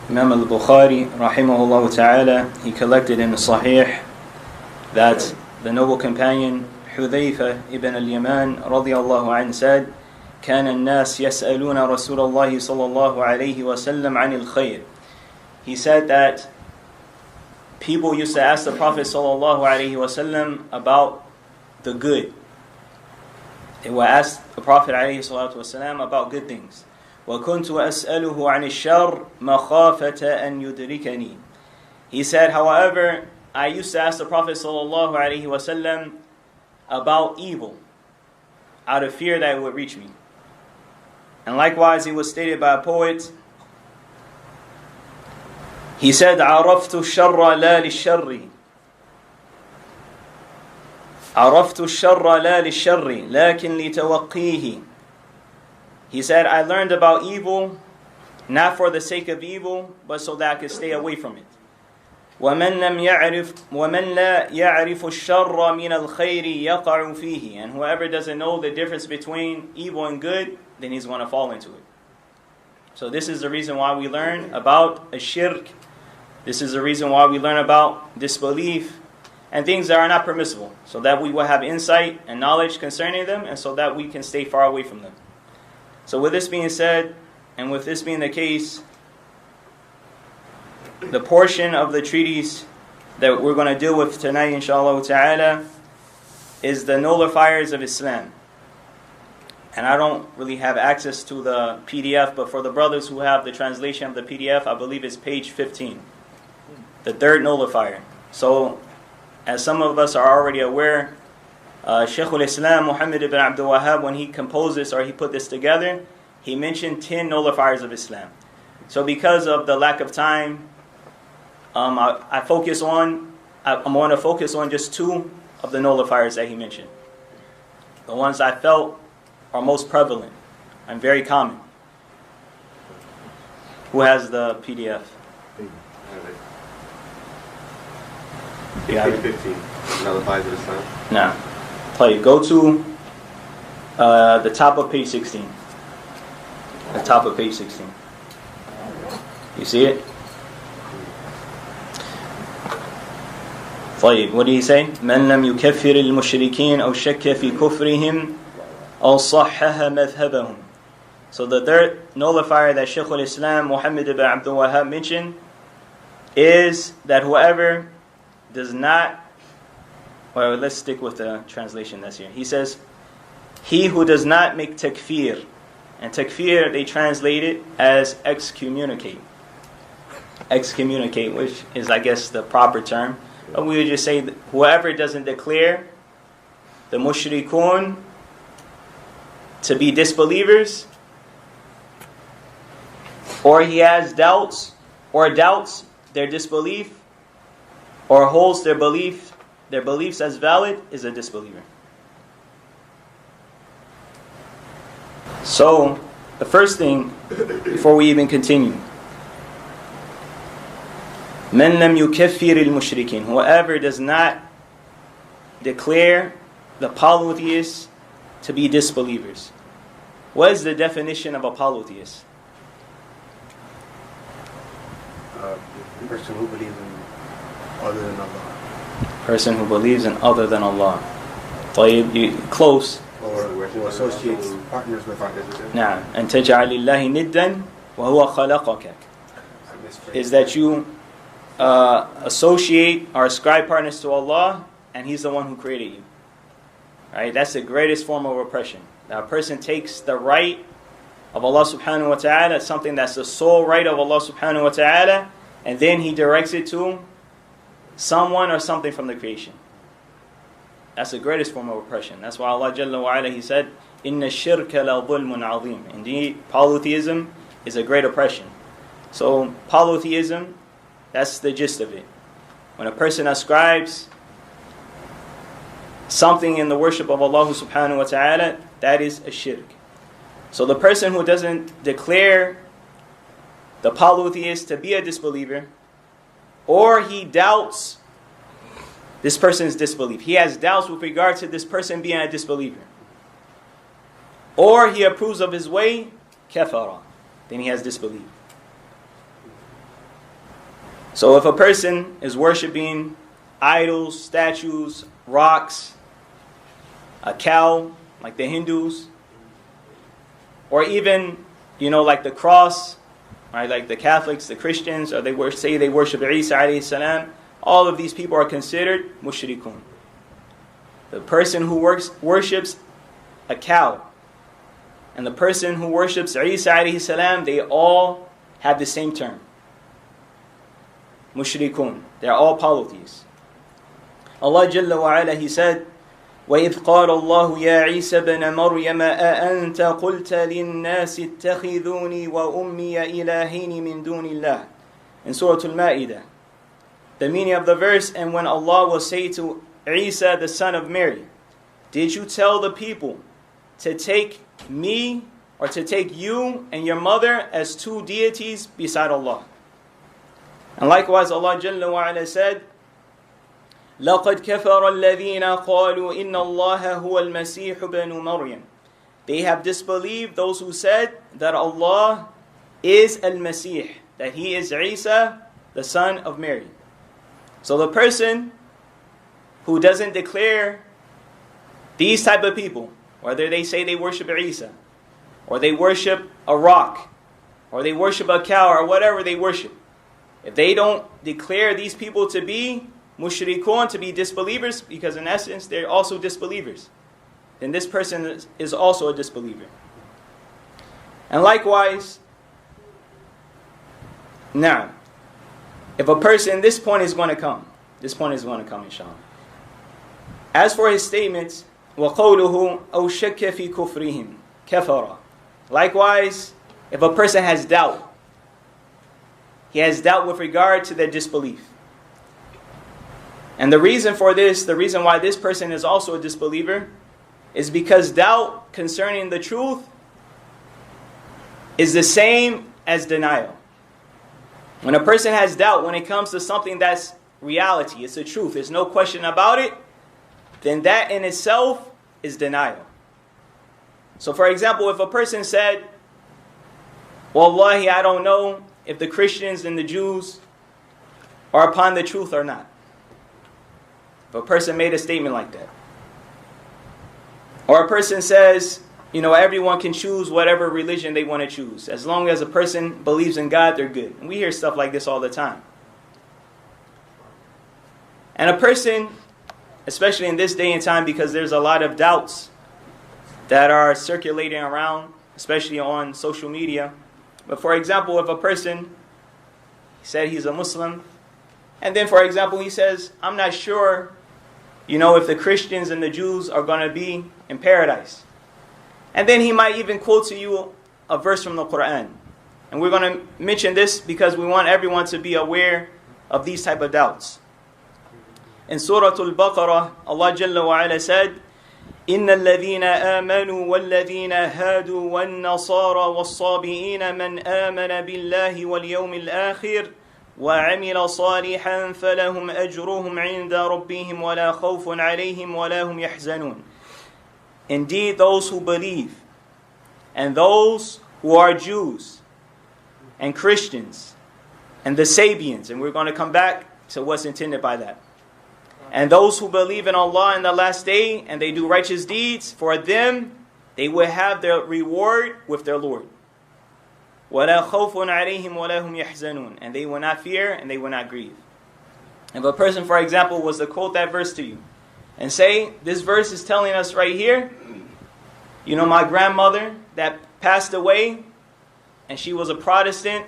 Imam al-Bukhari, rahimahullah ta'ala, he collected in the Sahih that the noble companion Hudhayfa ibn al-Yaman radiyallahu anhu said, كان الناس يسألون رسول الله صلى الله عليه وسلم عن الخير. He said that people used to ask the Prophet sallallahu alaihi wasallam about the good. They would ask the Prophet alaihi salatu wasallam about good things. وَكُنْتُ أَسْأَلُهُ عَنِ الشَّرِّ مَخَافَةَ أَنْ يُدْرِكَنِي. He said, however, I used to ask the Prophet sallallahu alaihi wasallam about evil, out of fear that it would reach me. And likewise, it was stated by a poet. He said, عَرَفْتُ الشَّرَّ لَا لِلشَّرِّ عَرَفْتُ الشَّرَّ لَا لِلشَّرِّ لَكِنْ لِتَوَقِّيهِ. He said, I learned about evil, not for the sake of evil, but so that I could stay away from it. وَمَنْ لَا يَعْرِفُ الشَّرَّ مِنَ الْخَيْرِ يَقَعُ فِيهِ. And whoever doesn't know the difference between evil and good, then he's going to fall into it. So this is the reason why we learn about shirk. This is the reason why we learn about disbelief and things that are not permissible, so that we will have insight and knowledge concerning them, and so that we can stay far away from them. So with this being said, and with this being the case, the portion of the treatise that we're going to deal with tonight, inshallah ta'ala, is the nullifiers of Islam. And I don't really have access to the PDF, but for the brothers who have the translation of the PDF, I believe it's page 15. The third nullifier. So, as some of us are already aware, Shaykh al-Islam Muhammad ibn Abdul Wahhab, when he composed this or he put this together, he mentioned 10 nullifiers of Islam. So because of the lack of time, I'm going to focus on just 2 of the nullifiers that he mentioned. The ones I felt are most prevalent and very common. Who has the PDF? Page 15. Nullifiers of Islam. Nah. Go to the top of page 16. The top of page 16. You see it? طيب, what did he say? من لم يكفر المشركين أو شك في كفرهم أو صحح مذهبهم. So the third nullifier that Shaykh al-Islam Muhammad ibn Abdul Wahhab mentioned is that whoever does not, well, let's stick with the translation that's here. He says, he who does not make takfir. And takfir, they translate it as excommunicate. Excommunicate, which is, I guess, the proper term. But we would just say that whoever doesn't declare the mushrikun to be disbelievers, or he has doubts, or doubts their disbelief, or holds their beliefs as valid, is a disbeliever. So, the first thing, before we even continue, مَنْ لَمْ يُكَفِّرِ الْمُشْرِكِينَ. Whoever does not declare the polytheists to be disbelievers. What is the definition of a polytheist? A person who believes in other than Allah. Person who believes in other than Allah. Close. Or who associates partners with him. نعم. أن تجعل الله ندا وهو خلقك. Is that you associate or ascribe partners to Allah, and He's the one who created you. Right? That's the greatest form of oppression. Now, a person takes the right of Allah subhanahu wa ta'ala, something that's the sole right of Allah subhanahu wa ta'ala, and then he directs it to someone or something from the creation. That's the greatest form of oppression. That's why Allah Jalla wa Ala, He said, إِنَّ الشِّرْكَ لَظُلْمٌ عَظِيمٌ. Indeed, polytheism is a great oppression. So, polytheism, that's the gist of it. When a person ascribes something in the worship of Allah subhanahu wa ta'ala, that is a shirk. So the person who doesn't declare the polytheist to be a disbeliever, or he doubts this person's disbelief, he has doubts with regard to this person being a disbeliever, or he approves of his way, kafara, then he has disbelief. So if a person is worshipping idols, statues, rocks, a cow, like the Hindus, or even, like the cross, right, like the Catholics, the Christians, or they say they worship Isa alayhi salam, all of these people are considered mushrikun. The person who worships a cow and the person who worships Isa alayhi salam, they all have the same term. Mushrikun. They're all polytheists. Allah Jalla wa Ala, He said, وَإِذْ قَالَ اللَّهُ يَا عِيسَى بْنَ مَرْيَمَ أَأَنْتَ قُلْتَ لِلنَّاسِ اتَّخِذُونِي وَأُمِّيَ إِلَٰهَيْنِ مِن دُونِ اللَّهِ. In Surah Al-Ma'idah. The meaning of the verse, and when Allah will say to Isa, the son of Mary, did you tell the people to take me, or to take you and your mother as two deities beside Allah? And likewise Allah Jalla wa Ala said, لَقَدْ كَفَرَ الَّذِينَ قَالُوا إِنَّ اللَّهَ هُوَ الْمَسِيحُ بْنُ مَرْيَمَ. They have disbelieved those who said that Allah is Al-Masih, that He is Isa, the son of Mary. So the person who doesn't declare these type of people, whether they say they worship Isa, or they worship a rock, or they worship a cow, or whatever they worship, if they don't declare these people to be mushrikun, to be disbelievers, because in essence they're also disbelievers, then this person is also a disbeliever. And likewise, now, if a person, this point is going to come, inshallah. As for his statements, وَقَوْلُهُ أَوْ شَكَّ فِي كُفْرِهِمْ كَفَرَ. Likewise, if a person has doubt, he has doubt with regard to their disbelief. And the reason for this, the reason why this person is also a disbeliever, is because doubt concerning the truth is the same as denial. When a person has doubt when it comes to something that's reality, it's the truth, there's no question about it, then that in itself is denial. So for example, if a person said, Wallahi, I don't know if the Christians and the Jews are upon the truth or not. If a person made a statement like that. Or a person says, everyone can choose whatever religion they want to choose. As long as a person believes in God, they're good. And we hear stuff like this all the time. And a person, especially in this day and time, because there's a lot of doubts that are circulating around, especially on social media. But for example, if a person said he's a Muslim, and then for example he says, I'm not sure, if the Christians and the Jews are going to be in paradise. And then he might even quote to you a verse from the Quran. And we're going to mention this because we want everyone to be aware of these type of doubts. In Surah Al-Baqarah, Allah Jalla wa Ala said, إِنَّ الَّذِينَ آمَنُوا وَالَّذِينَ هَادُوا وَالنَّصَارَى وَالصَّابِئِينَ مَنْ آمَنَ بِاللَّهِ وَالْيَوْمِ الْآخِرِ وَعَمِلَ صَالِحًا فَلَهُمْ أَجْرُهُمْ عِنْدَ رَبِّهِمْ وَلَا خَوْفٌ عَلَيْهِمْ وَلَا هُمْ يَحْزَنُونَ. Indeed, those who believe and those who are Jews and Christians and the Sabians, and we're going to come back to what's intended by that, and those who believe in Allah in the last day and they do righteous deeds, for them they will have their reward with their Lord. وَلَا خَوْفٌ عَلَيْهِمْ وَلَا هُمْ يَحْزَنُونَ. And they will not fear and they will not grieve. If a person, for example, was to quote that verse to you and say, this verse is telling us right here, my grandmother that passed away and she was a Protestant,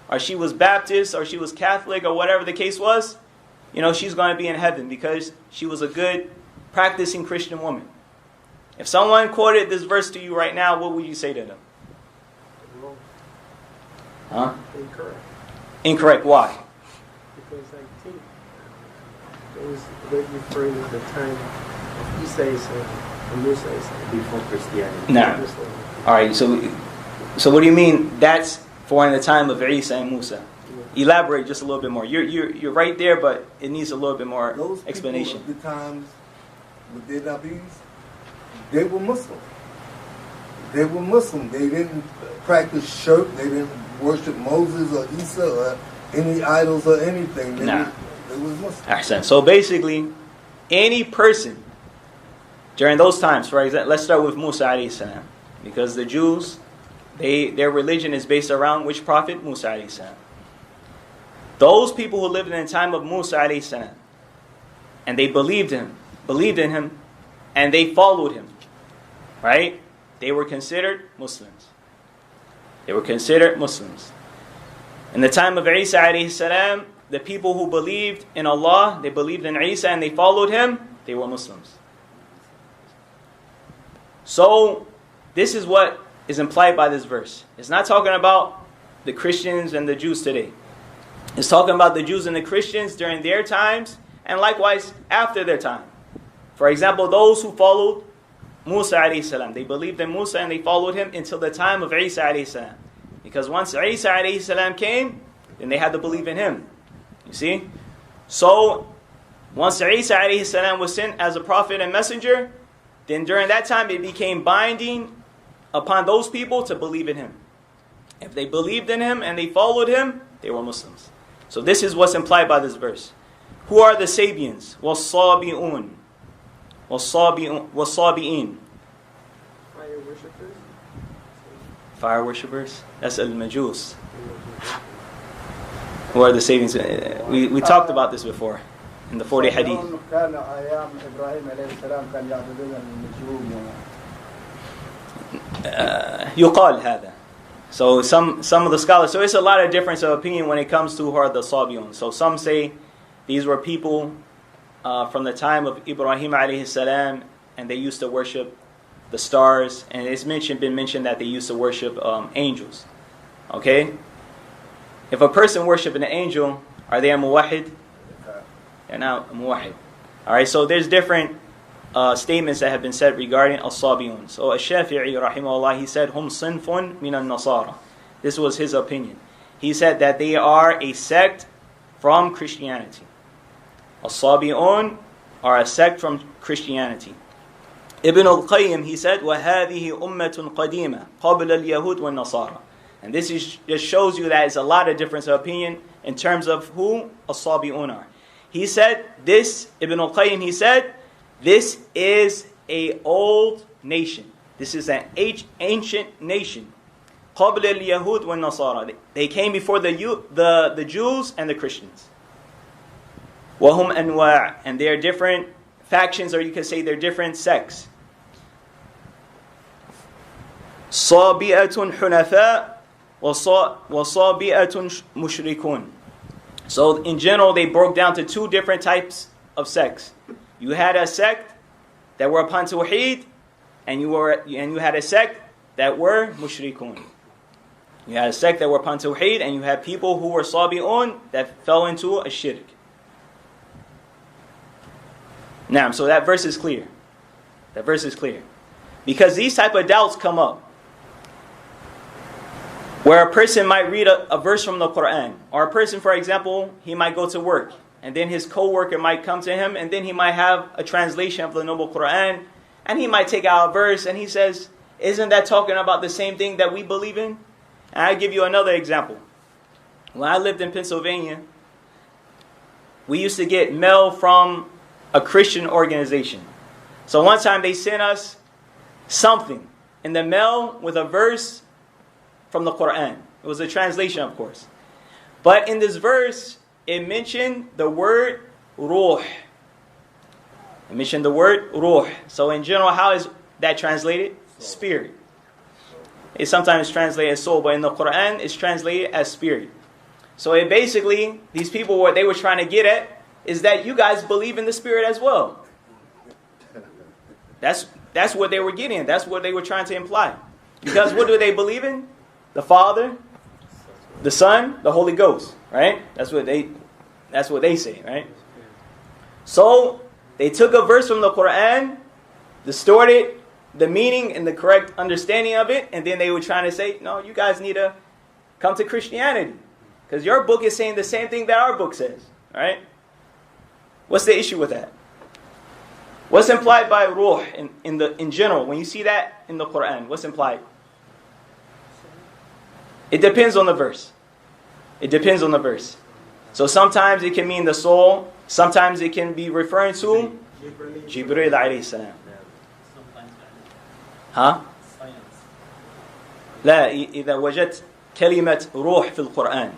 or she was Baptist, or she was Catholic, or whatever the case was, she's going to be in heaven because she was a good, practicing Christian woman. If someone quoted this verse to you right now, what would you say to them? Huh? Incorrect. Incorrect. Why? Because they're referring to the time of Isa and Musa before Christianity. Nah. All right. So what do you mean? That's for in the time of Isa and Musa. Yeah. Elaborate just a little bit more. You're right there, but it needs a little bit more Those explanation. People at the times with their nabis, they were Muslim. They were Muslim. They didn't practice shirk. They didn't worship Moses or Isa or any idols or anything. Nah. They was Muslim. Ahsan. So basically, any person during those times, for example, let's start with Musa alayhi salam, because the Jews, their religion is based around which prophet? Musa alayhi salam. Those people who lived in the time of Musa alayhi salam, and they believed in him, and they followed him, right? They were considered Muslims. They were considered Muslims. In the time of Isa alayhi salam, the people who believed in Allah, they believed in Isa and they followed him, they were Muslims. So, this is what is implied by this verse. It's not talking about the Christians and the Jews today. It's talking about the Jews and the Christians during their times, and likewise after their time. For example, those who followed Musa alayhi salam, they believed in Musa and they followed him until the time of Isa alayhi salam. Because once Isa alayhi salam came, then they had to believe in him. You see? So, once Isa alayhi salam was sent as a prophet and messenger, then during that time it became binding upon those people to believe in him. If they believed in him and they followed him, they were Muslims. So this is what's implied by this verse. Who are the Sabians? وَالصَّابِئُونَ وَالصَّابِئِينَ. Fire worshippers? Fire worshippers? That's al-Majus. Who are the Sabians? We talked about this before in the 40 hadith. يقال هذا. So some of the scholars, so it's a lot of difference of opinion when it comes to who are the Sabiun. So some say these were people from the time of Ibrahim alayhi salam, and they used to worship the stars, and it's been mentioned that they used to worship angels. Okay? If a person worships an angel, are they a muwahid? They're not a muwahid. Alright, so there's different statements that have been said regarding as-Sabiun. So Ash-Shafi'i rahimahullah, he said, Hum sinfun min al-Nasara. This was his opinion. He said that they are a sect from Christianity. As-Sabiun are a sect from Christianity. Ibn al-Qayyim, he said, وَهَذِهِ أُمَّةٌ قَدِيمَةٌ قَبْلَ الْيَهُودِ وَالنَّصَارَى. And this just shows you that it's a lot of difference of opinion in terms of who as-Sabiun are. He said, Ibn al-Qayyim, he said, this is a old nation. This is an ancient nation. قَبْلَ الْيَهُودِ وَالنَّصَارَى. They came before the Jews and the Christians. وَهُمْ أَنْوَاعٌ. And they are different factions, or you could say they're different sects. صَابِئَةٌ حُنَفَاءٌ وَصَابِئَةٌ مُشْرِكُونَ. So in general, they broke down to two different types of sects. You had a sect that were upon Tawheed, and you had a sect that were mushrikun. You had a sect that were upon Tawheed, and you had people who were Sabi'un that fell into a shirk. Now, so that verse is clear. That verse is clear. Because these type of doubts come up. Where a person might read a verse from the Quran. Or a person, for example, he might go to work. And then his co-worker might come to him. And then he might have a translation of the Noble Quran. And he might take out a verse and he says, isn't that talking about the same thing that we believe in? And I'll give you another example. When I lived in Pennsylvania, we used to get mail from a Christian organization. So one time they sent us something in the mail with a verse from the Quran. It was a translation, of course. But in this verse, it mentioned the word ruh. It mentioned the word ruh. So in general, how is that translated? Spirit. It's sometimes translated as soul, but in the Quran, it's translated as spirit. So it basically, these people, what they were trying to get at is that you guys believe in the spirit as well. That's what they were getting at. That's what they were trying to imply. Because what do they believe in? The Father, the Son, the Holy Ghost, right? That's what they say, right? So they took a verse from the Quran, distorted the meaning and the correct understanding of it, and then they were trying to say, no, you guys need to come to Christianity. Because your book is saying the same thing that our book says, right? What's the issue with that? What's implied by ruh in general? When you see that in the Quran, what's implied? It depends on the verse. It depends on the verse. So sometimes it can mean the soul. Sometimes it can be referring to Jibreel alayhi salam. ها؟ لا إذا وجدت كلمة روح في القرآن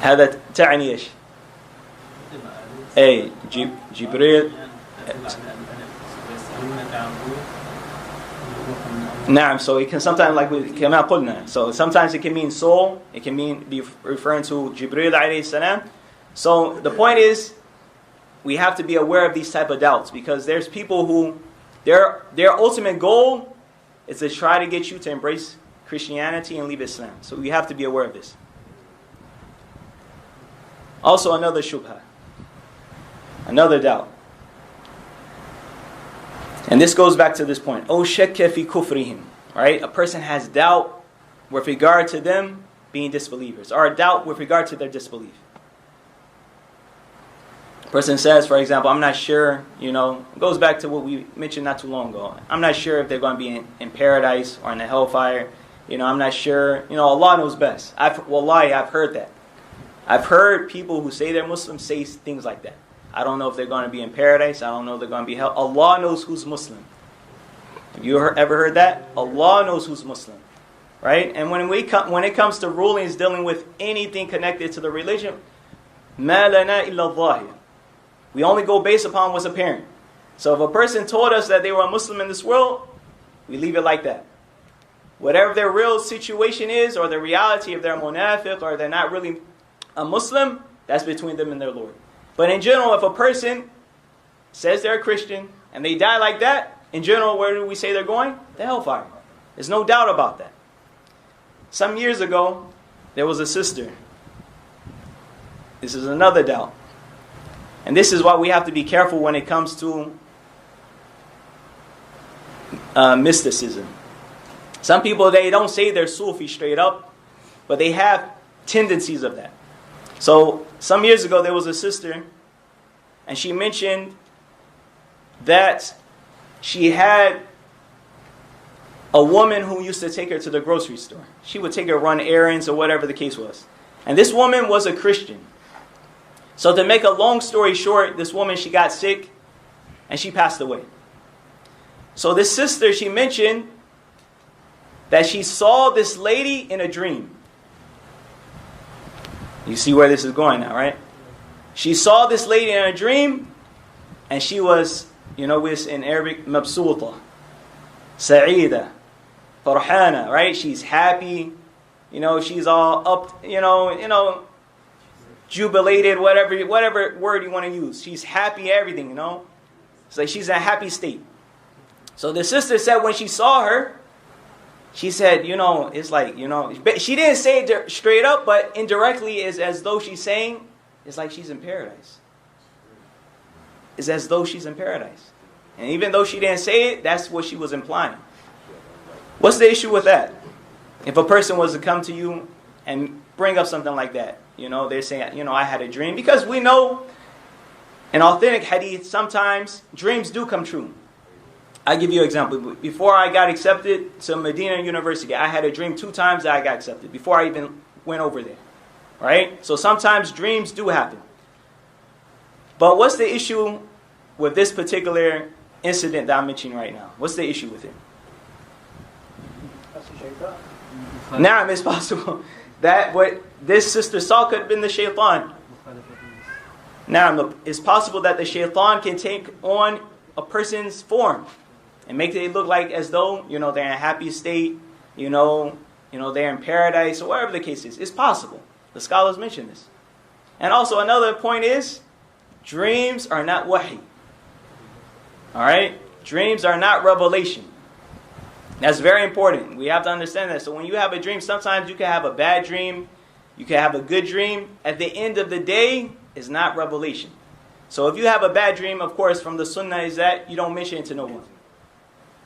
هذا تعني إيش؟ أي جبريل نعم. So it can sometimes كما قلنا. So sometimes it can mean soul. It can be referring to Jibreel alayhi salam. So the point is, we have to be aware of these type of doubts, because there's people who their ultimate goal is to try to get you to embrace Christianity and leave Islam. So we have to be aware of this. Also another shubha, another doubt. And this goes back to this point. Oh shakka fi kufrihim. Right? A person has doubt with regard to them being disbelievers, or a doubt with regard to their disbelief. Person says, for example, I'm not sure, it goes back to what we mentioned not too long ago. I'm not sure if they're going to be in paradise or in the hellfire. I'm not sure. Allah knows best. Wallahi, I've heard that. I've heard people who say they're Muslims say things like that. I don't know if they're going to be in paradise. I don't know if they're going to be hell. Allah knows who's Muslim. Have you ever heard that? Allah knows who's Muslim. Right? And when it comes to rulings dealing with anything connected to the religion, مَا لَنَا إِلَّا الظَّاهِرِ. We only go based upon what's apparent. So if a person told us that they were a Muslim in this world, we leave it like that. Whatever their real situation is, or the reality of their munafiq, or they're not really a Muslim, that's between them and their Lord. But in general, if a person says they're a Christian and they die like that, in general, where do we say they're going? The hellfire. There's no doubt about that. Some years ago, there was a sister. This is another doubt. And this is why we have to be careful when it comes to mysticism. Some people, they don't say they're Sufi straight up, but they have tendencies of that. So some years ago, there was a sister, and she mentioned that she had a woman who used to take her to the grocery store. She would take her run errands or whatever the case was. And this woman was a Christian. So to make a long story short, this woman, she got sick and she passed away. So this sister, she mentioned that she saw this lady in a dream. You see where this is going now, right? She saw this lady in a dream, and she was, it's in Arabic, mabsuta, sa'ida, farhana, right? She's happy, she's all up, jubilated, whatever word you want to use. She's happy, everything, It's like she's in a happy state. So the sister said when she saw her, she said, it's like, she didn't say it straight up, but indirectly is as though she's saying, it's like she's in paradise. It's as though she's in paradise. And even though she didn't say it, that's what she was implying. What's the issue with that? If a person was to come to you and bring up something like that, they're saying, I had a dream. Because we know in authentic hadith, sometimes dreams do come true. I'll give you an example. Before I got accepted to Medina University, I had a dream 2 times that I got accepted, before I even went over there. Right? So sometimes dreams do happen. But what's the issue with this particular incident that I'm mentioning right now? What's the issue with it? Now it's possible that what this sister saw could have been the shaitan. Now it's possible that the shaitan can take on a person's form and make it look like as though, they're in a happy state, they're in paradise, or whatever the case is. It's possible. The scholars mention this. And also another point is, dreams are not wahi. Alright? Dreams are not revelation. That's very important. We have to understand that. So when you have a dream, sometimes you can have a bad dream, you can have a good dream. At the end of the day, it's not revelation. So if you have a bad dream, of course, from the sunnah is that you don't mention it to no one.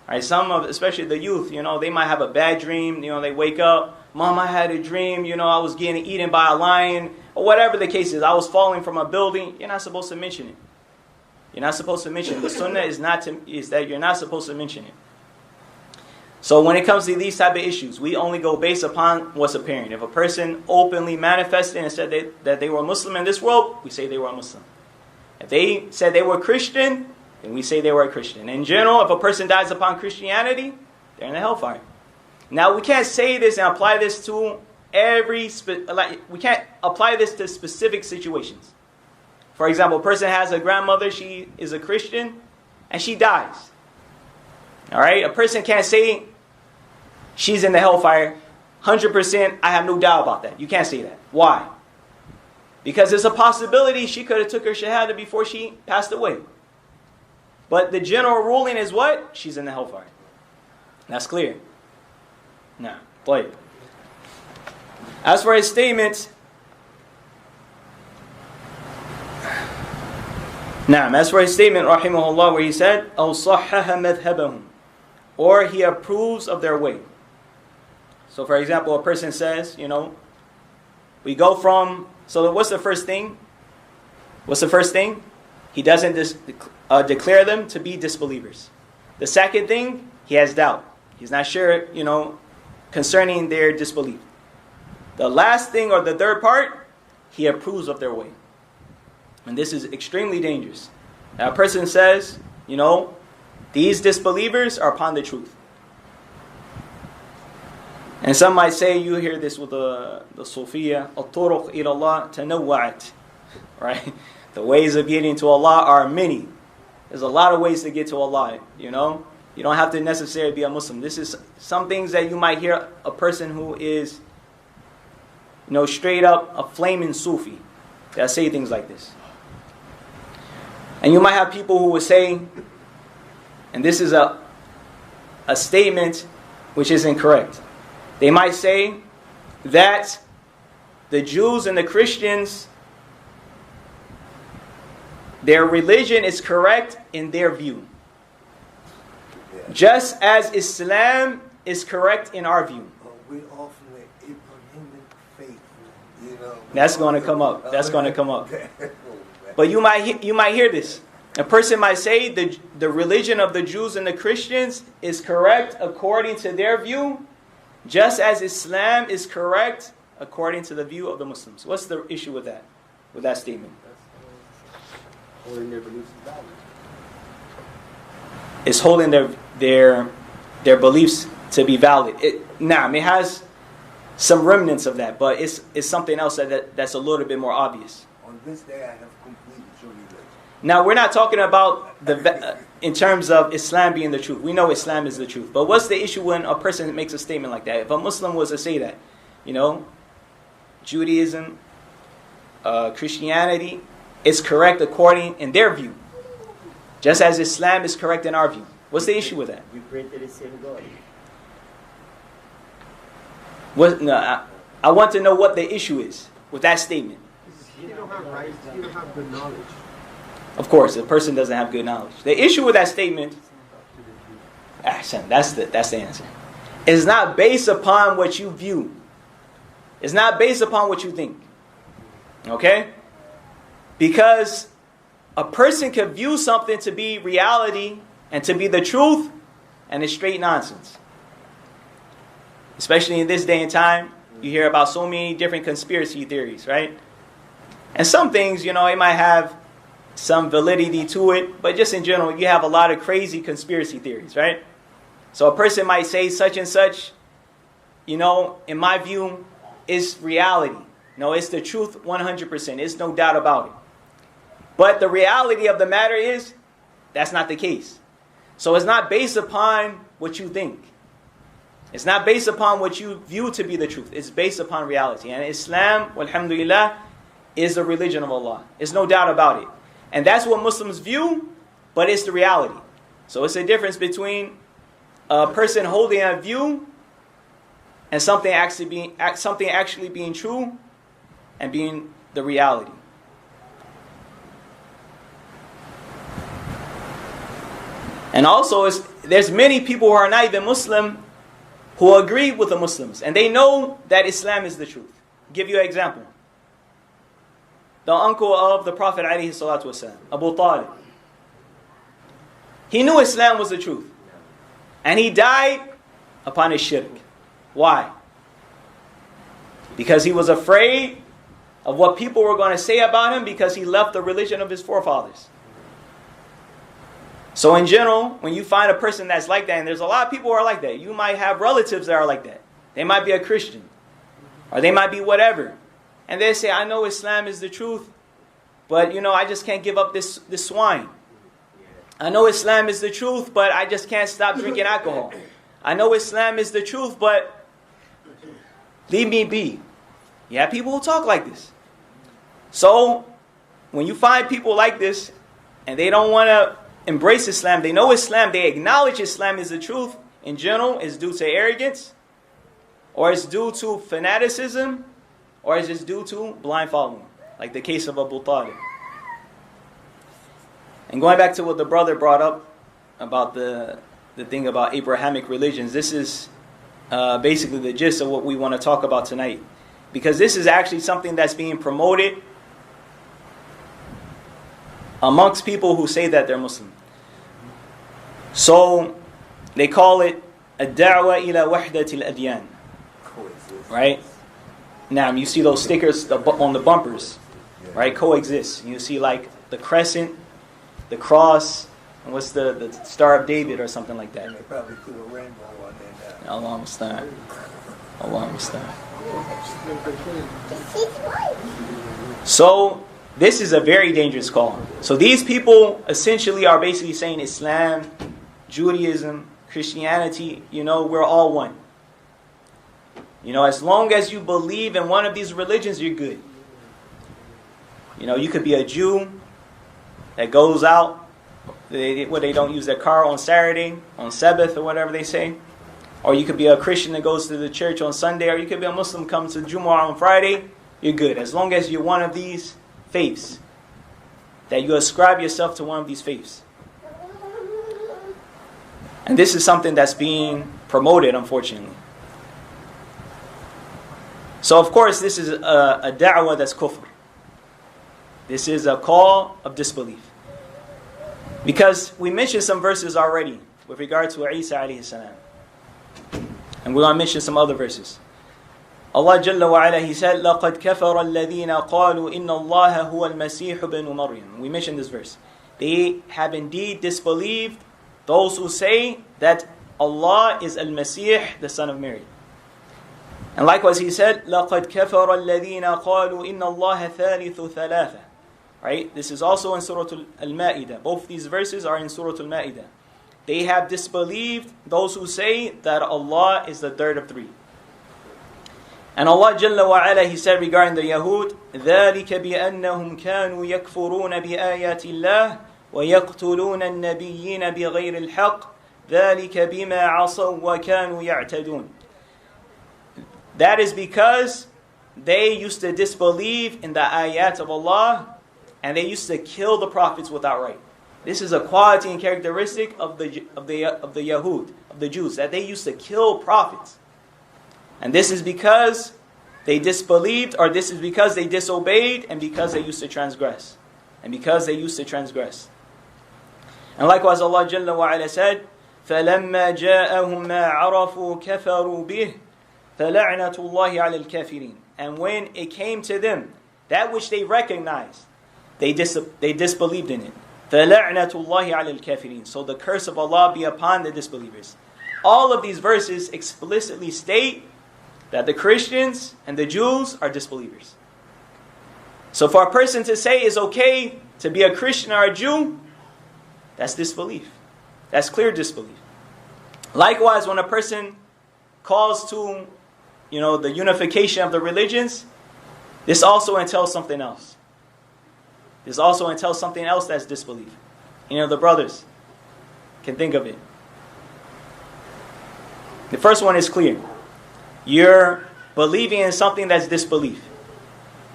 Right? Especially the youth, they might have a bad dream. They wake up, Mom, I had a dream. I was getting eaten by a lion, or whatever the case is. I was falling from a building. You're not supposed to mention it. You're not supposed to mention it. The sunnah is that you're not supposed to mention it. So when it comes to these type of issues, we only go based upon what's apparent. If a person openly manifested and said that they were Muslim in this world, we say they were a Muslim. If they said they were Christian, then we say they were a Christian. In general, if a person dies upon Christianity, they're in the hellfire. Now, we can't say this and apply this to we can't apply this to specific situations. For example, a person has a grandmother, she is a Christian, and she dies. All right? A person can't say she's in the hellfire 100%, I have no doubt about that. You can't say that. Why? Because there's a possibility she could have took her shahada before she passed away. But the general ruling is what? She's in the hellfire. That's clear. Now, play. As for his statement, rahimahullah, where he said, أَوْ صَحَّهَ مَذْهَبَهُمْ, or he approves of their way. So for example, a person says, we go from, so what's the first thing? He doesn't declare them to be disbelievers. The second thing, he has doubt. He's not sure, concerning their disbelief. The last thing, or the third part, he approves of their way. And this is extremely dangerous. Now a person says, these disbelievers are upon the truth. And some might say, you hear this with the Sufiya, الطرق إلى الله تنوعت, right? The ways of getting to Allah are many. There's a lot of ways to get to Allah, You don't have to necessarily be a Muslim. This is some things that you might hear a person who is, straight up a flaming Sufi that say things like this. And you might have people who would say, and this is a statement which is incorrect. They might say that the Jews and the Christians, their religion is correct in their view, just as Islam is correct in our view. We're all from the Abrahamic faith, That's going to come up. But you might hear this. A person might say the religion of the Jews and the Christians is correct according to their view, just as Islam is correct according to the view of the Muslims. What's the issue with that statement? Holding their beliefs valid. It's holding their beliefs to be valid. It has some remnants of that, but it's something else that's a little bit more obvious. On this day I have completed your religion. Now, we're not talking about in terms of Islam being the truth. We know Islam is the truth. But what's the issue when a person makes a statement like that? If a Muslim was to say that, Judaism, Christianity is correct according in their view, just as Islam is correct in our view. What's the issue with that? We pray to the same God. I want to know what the issue is with that statement. You don't have rights. You don't have good knowledge. Of course, a person doesn't have good knowledge. The issue with that statement, that's the answer. It's not based upon what you view. It's not based upon what you think. Okay? Because a person can view something to be reality and to be the truth, and it's straight nonsense. Especially in this day and time, you hear about so many different conspiracy theories, right? And some things, it might have some validity to it, but just in general, you have a lot of crazy conspiracy theories, right? So a person might say such and such, in my view, is reality. No, it's the truth 100%. It's no doubt about it. But the reality of the matter is, that's not the case. So it's not based upon what you think. It's not based upon what you view to be the truth. It's based upon reality. And Islam, alhamdulillah, is the religion of Allah. There's no doubt about it. And that's what Muslims view, but it's the reality. So it's a difference between a person holding a view and something actually being true and being the reality. And also, there's many people who are not even Muslim who agree with the Muslims, and they know that Islam is the truth. I'll give you an example. The uncle of the Prophet ﷺ, Abu Talib. He knew Islam was the truth. And he died upon his shirk. Why? Because he was afraid of what people were going to say about him because he left the religion of his forefathers. So in general, when you find a person that's like that, and there's a lot of people who are like that, you might have relatives that are like that. They might be a Christian, or they might be whatever. And they say, I know Islam is the truth, but I just can't give up this swine. I know Islam is the truth, but I just can't stop drinking alcohol. I know Islam is the truth, but leave me be. You have people who talk like this. So, when you find people like this, and they don't want to embrace Islam, they know Islam, they acknowledge Islam is the truth, in general, it's due to arrogance, or it's due to fanaticism, or it's just due to blind following, like the case of Abu Talib. And going back to what the brother brought up about the thing about Abrahamic religions, this is basically the gist of what we want to talk about tonight. Because this is actually something that's being promoted amongst people who say that they're Muslim. So, they call it الدعوة إلى وحدة الأديان. Right? Now, you see those stickers on the bumpers, right? Coexist. You see like the crescent, the cross, and what's the Star of David or something like that. And they probably threw a rainbow on there now. Allah Musta'an. Allah Musta'an. So, this is a very dangerous call. So these people essentially are basically saying Islam, Judaism, Christianity, we're all one. As long as you believe in one of these religions, you're good. You could be a Jew that goes out, they don't use their car on Saturday, on Sabbath or whatever they say. Or you could be a Christian that goes to the church on Sunday, or you could be a Muslim comes to Jumu'ah on Friday, you're good. As long as you're one of these faiths, that you ascribe yourself to one of these faiths. And this is something that's being promoted, unfortunately. So of course this is a da'wah that's kufr. This is a call of disbelief. Because we mentioned some verses already with regard to Isa alayhi salam. And we're going to mention some other verses. Allah Jalla wa Ala, He said, لَقَدْ كَفَرَ الَّذِينَ قَالُوا إِنَّ اللَّهَ هُوَ الْمَسِيحُ بْنُ مَرْيَمَ. We mentioned this verse. They have indeed disbelieved those who say that Allah is Al-Masih, the son of Mary. And likewise He said, لَقَدْ كَفَرَ الَّذِينَ قَالُوا إِنَّ اللَّهَ ثَالِثُ ثَلَاثَةٍ. Right? This is also in Surah Al-Ma'idah. Both these verses are in Surah Al-Ma'idah. They have disbelieved those who say that Allah is the third of three. And Allah Jalla wa Ala, He said regarding the Yahud, ذَلِكَ بِأَنَّهُمْ كَانُوا يَكْفُرُونَ بِآيَاتِ اللَّهِ وَيَقْتُلُونَ النَّبِيِّينَ بِغَيْرِ الْحَقِّ ذَلِكَ بِمَا عَصَوْا وَكَانُوا يَعْتَدُونَ. That is because they used to disbelieve in the ayat of Allah, and they used to kill the prophets without right. This is a quality and characteristic of the Yahud, of the Jews, that they used to kill prophets. And this is because they disbelieved, or this is because they disobeyed, and because they used to transgress. And because they used to transgress. And likewise Allah Jalla wa Ala said, فَلَمَّا جَاءَهُمْ مَا عَرَفُوا كَفَرُوا بِهِ فَلَعْنَةُ اللَّهِ عَلَى الْكَافِرِينَ. And when it came to them, that which they recognized, they disbelieved in it. فَلَعْنَةُ اللَّهِ عَلَى الْكَافِرِينَ. So the curse of Allah be upon the disbelievers. All of these verses explicitly state that the Christians and the Jews are disbelievers. So for a person to say it's okay to be a Christian or a Jew, that's disbelief. That's clear disbelief. Likewise, when a person calls to, the unification of the religions, this also entails something else. This also entails something else that's disbelief. The brothers can think of it. The first one is clear. You're believing in something that's disbelief.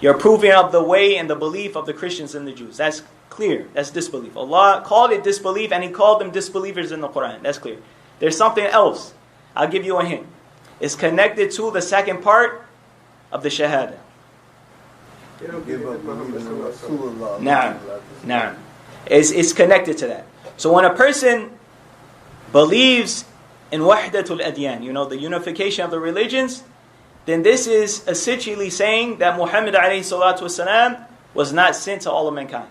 You're approving of the way and the belief of the Christians and the Jews. That's clear. That's disbelief. Allah called it disbelief, and He called them disbelievers in the Quran. That's clear. There's something else. I'll give you a hint. It's connected to the second part of the Shahada. Nah. It's connected to that. So when a person believes in wahdatul adyan, the unification of the religions, then this is essentially saying that Muhammad alayhi salatu wasalam was not sent to all of mankind.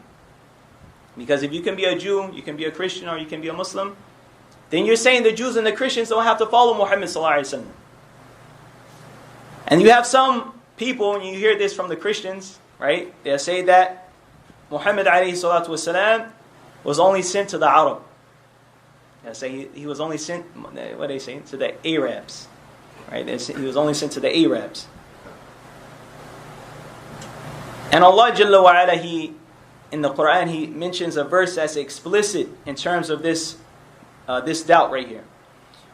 Because if you can be a Jew, you can be a Christian, or you can be a Muslim, then you're saying the Jews and the Christians don't have to follow Muhammad sallallahu alaihi wasallam. And you have some people, and you hear this from the Christians, right? They say that Muhammad alayhi salatu wasalam was only sent to the Arab. They say he was only sent, what are they saying? To the Arabs. Right? He was only sent to the Arabs. And Allah Jalla wa Ala, in the Quran, He mentions a verse that's explicit in terms of this doubt right here.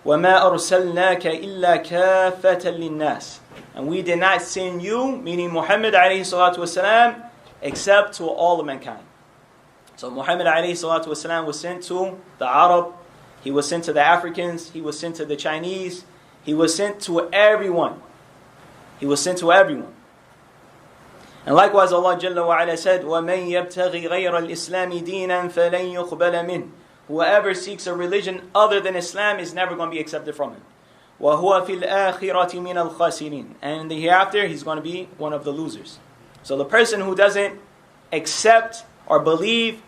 وَمَا أَرْسَلْنَاكَ إِلَّا كَافَةً لِلنَّاسِ. And we did not send you, meaning Muhammad alayhi salatu wasalam, except to all of mankind. So Muhammad alayhi salatu wasalam was sent to the Arab, he was sent to the Africans, he was sent to the Chinese, he was sent to everyone. He was sent to everyone. And likewise Allah Jalla wa Ala said, وَمَنْ يَبْتَغِي غَيْرَ الْإِسْلَامِ دِينًا فَلَنْ يُقْبَلَ مِنْهُ. Whoever seeks a religion other than Islam is never going to be accepted from him. وَهُوَ فِي الْآخِرَةِ مِنَ الْخَاسِرِينَ. And in the hereafter, he's going to be one of the losers. So the person who doesn't accept or believe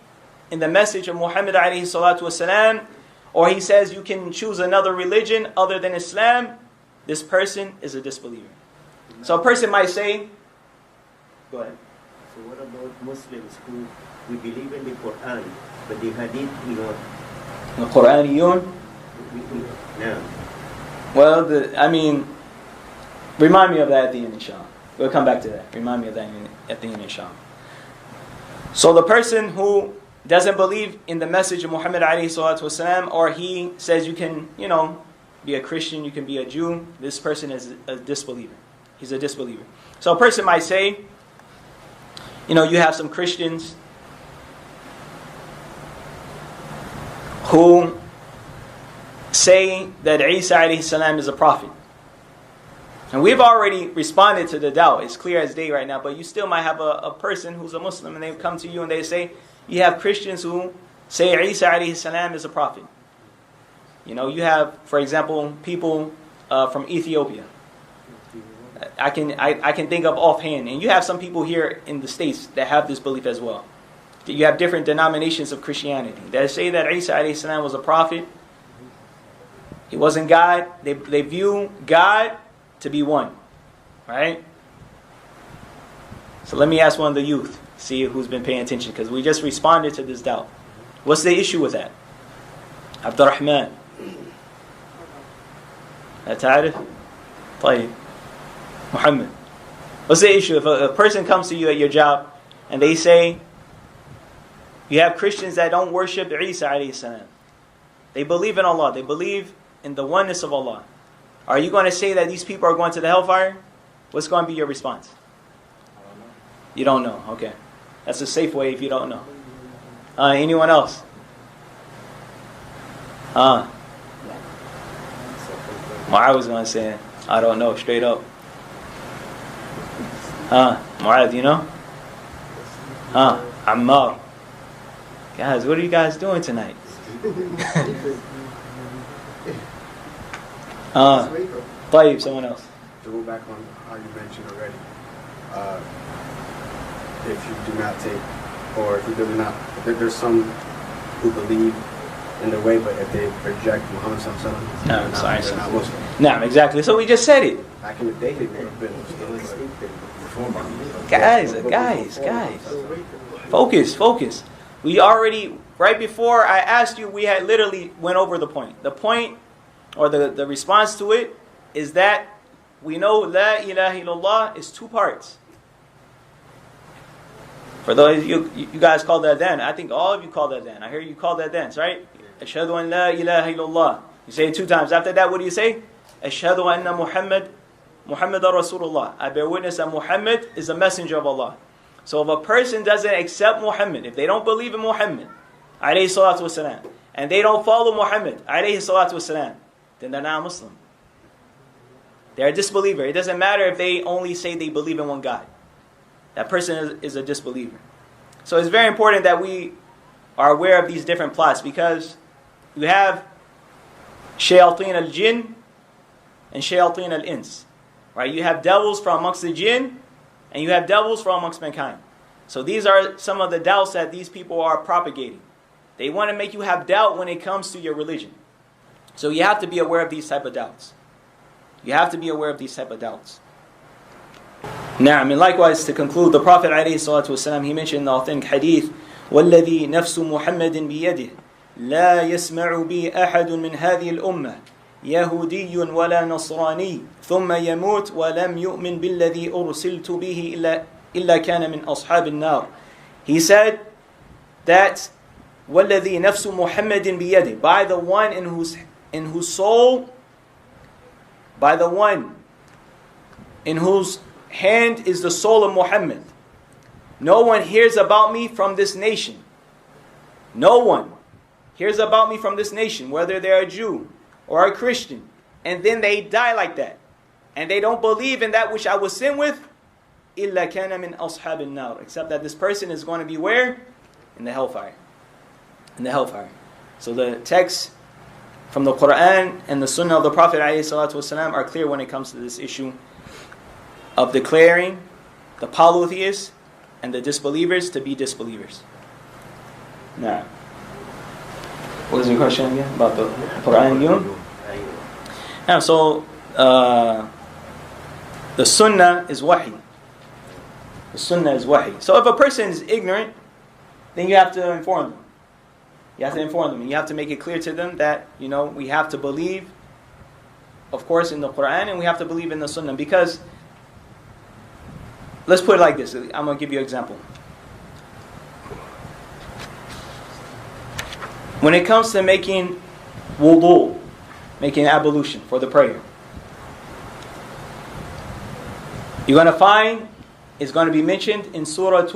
in the message of Muhammad alayhi salatu wasalam, or he says you can choose another religion other than Islam, this person is a disbeliever. So a person might say, go ahead. So what about Muslims who we believe in the Quran, but the Hadith we don't? The Quraniyun? No. Well, remind me of that at the end, inshallah. We'll come back to that. Remind me of that at the end, inshallah. So the person who doesn't believe in the message of Muhammad alayhi salatu wasalam, or he says you can, be a Christian, you can be a Jew, this person is a disbeliever. He's a disbeliever. So a person might say, you have some Christians who say that Isa alayhi salam is a prophet. And we've already responded to the doubt. It's clear as day right now. But you still might have a person who's a Muslim, and they come to you and they say, you have Christians who say Isa alayhi salam is a prophet. You have, for example, people from Ethiopia. I can think of offhand. And you have some people here in the States that have this belief as well. You have different denominations of Christianity that say that Isa alayhi salam was a prophet. He wasn't God. They view God to be one. Right? So let me ask one of the youth, see who's been paying attention, because we just responded to this doubt. What's the issue with that? Abdurrahman. تعرف? طيب. Muhammad. What's the issue? If a person comes to you at your job and they say, you have Christians that don't worship Isa alayhi salam. They believe in Allah. They believe in the oneness of Allah. Are you going to say that these people are going to the hellfire? What's going to be your response? You don't know. Okay. That's a safe way if you don't know. Anyone else? I was going to say, I don't know, straight up. Mu'adh, you know? Ammar. Guys, what are you guys doing tonight? Tayyib, someone else. To go back on how you mentioned already, if you do not take, or if you do not, there's some who believe in the way, but if they reject Muhammad sallallahu alaihi wasallam, they're not Muslim. No, exactly. So we just said it. Back in the day, they would have been Guys. Focus. We already, right before I asked you, we had literally went over the point. The point, or the response to it, is that we know La ilaha illallah is two parts. For those you guys call that then, I think all of you call that then. I hear you call that then, right? Ashhadu an la ilaha illallah. You say it 2 times. After that, what do you say? Ashhadu anna Muhammadan Rasulullah. I bear witness that Muhammad is a messenger of Allah. So if a person doesn't accept Muhammad, if they don't believe in Muhammad, alayhi salatu wasalam, and they don't follow Muhammad, alayhi salatu wasalam, then they're not a Muslim. They're a disbeliever. It doesn't matter if they only say they believe in one God. That person is a disbeliever. So it's very important that we are aware of these different plots, because you have shayateen al-jinn and shayateen al-ins. Right? You have devils from amongst the jinn and you have devils from amongst mankind. So these are some of the doubts that these people are propagating. They want to make you have doubt when it comes to your religion. So you have to be aware of these type of doubts. You have to be aware of these type of doubts. Now, and likewise, to conclude, the Prophet ﷺ, he mentioned in the authentic hadith, وَالَّذِي نَفْسُ مُحَمَّدٍ بِيَدِهِ لَا يَسْمَعُ بِي أَحَدٌ مِنْ هَذِهِ الْأُمَّةِ يَهُودِيٌّ وَلَا نَصْرَانِيٌّ ثُمَّ يَمُوتُ وَلَمْ يُؤْمِنْ بِالَّذِي أُرْسِلْتُ بِهِ إِلَّا كَانَ مِنْ أَصْحَابِ النَّارِ. He said that وَالَّذِي نَفْسُ مُحَمَّدٍ بِيَدِهِ, by the one in whose soul, by the one in whose hand is the soul of Muhammad. No one hears about me from this nation. No one hears about me from this nation, whether they're a Jew or a Christian, and then they die like that, and they don't believe in that which I was sent with, إِلَّا كَانَ مِنْ أَصْحَابِ النَّارِ, except that this person is going to be where? In the hellfire. In the hellfire. So the text from the Quran and the Sunnah of the Prophet ﷺ are clear when it comes to this issue of declaring the polytheists and the disbelievers to be disbelievers. Now, what is your question again about the Quran? Now, so the Sunnah is wahi. The Sunnah is wahi. So if a person is ignorant, then you have to inform them. You have to inform them. And you have to make it clear to them that, we have to believe, of course, in the Quran, and we have to believe in the Sunnah. Because, let's put it like this. I'm going to give you an example. When it comes to making wudu, making ablution for the prayer, you're going to find it's going to be mentioned in Surah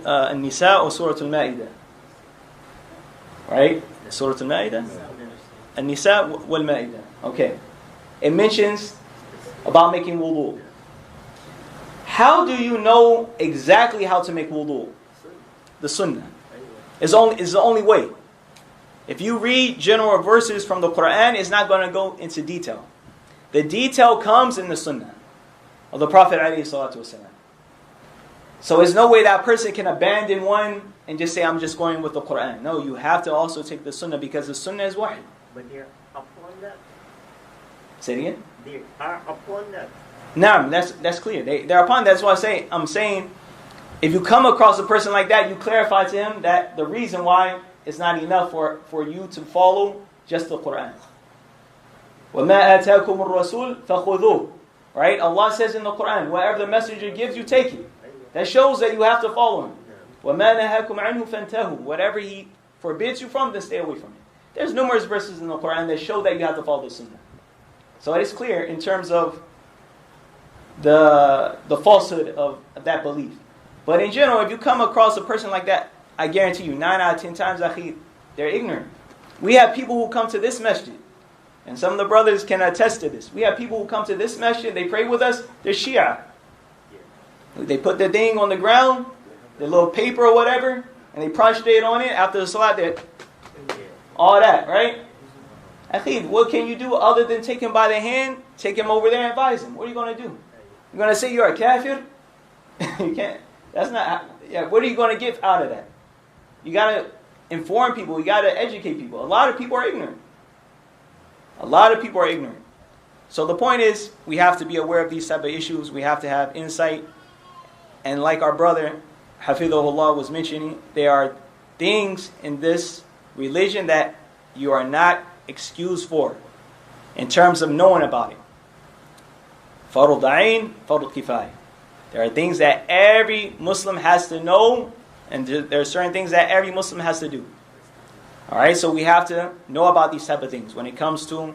An-Nisa or Surah Al-Ma'idah. Right? Surah Al-Ma'idah? An-Nisa wal-Ma'idah. Okay. It mentions about making wudu. How do you know exactly how to make wudu? The Sunnah is the only way. If you read general verses from the Quran, it's not going to go into detail. The detail comes in the Sunnah of the Prophet ﷺ. So there's no way that person can abandon one and just say, I'm just going with the Quran. No, you have to also take the Sunnah because the Sunnah is wahi. But they're upon that. Say it again? They are upon that. No, that's clear. They're upon that. That's why I'm saying, if you come across a person like that, you clarify to him that the reason why it's not enough for you to follow just the Quran. وَمَا آتَاكُمُ الرَّسُولُ فَخُذُوهُ. Right? Allah says in the Quran, whatever the messenger gives you, take it. That shows that you have to follow him. وَمَا نَهَاكُمْ عَنْهُ فَانْتَهُوا. Whatever he forbids you from, then stay away from it. There's numerous verses in the Quran that show that you have to follow the Sunnah. So it is clear in terms of the falsehood of that belief. But in general, if you come across a person like that, I guarantee you, 9 out of 10 times, they're ignorant. We have people who come to this masjid, and some of the brothers can attest to this. We have people who come to this masjid, they pray with us, they're Shia. They put their thing on the ground, their little paper or whatever, and they prostrate on it after the salat. All that, right? Akhi, what can you do other than take him by the hand, take him over there and advise him? What are you going to do? You're going to say you're a kafir? You can't. That's not. Yeah. What are you going to get out of that? You got to inform people. You got to educate people. A lot of people are ignorant. A lot of people are ignorant. So the point is, we have to be aware of these type of issues. We have to have insight. And like our brother, Hafidhahullah, was mentioning, there are things in this religion that you are not excused for in terms of knowing about it. Farud Ain, Farud Kifaya. There are things that every Muslim has to know, and there are certain things that every Muslim has to do. Alright, so we have to know about these type of things when it comes to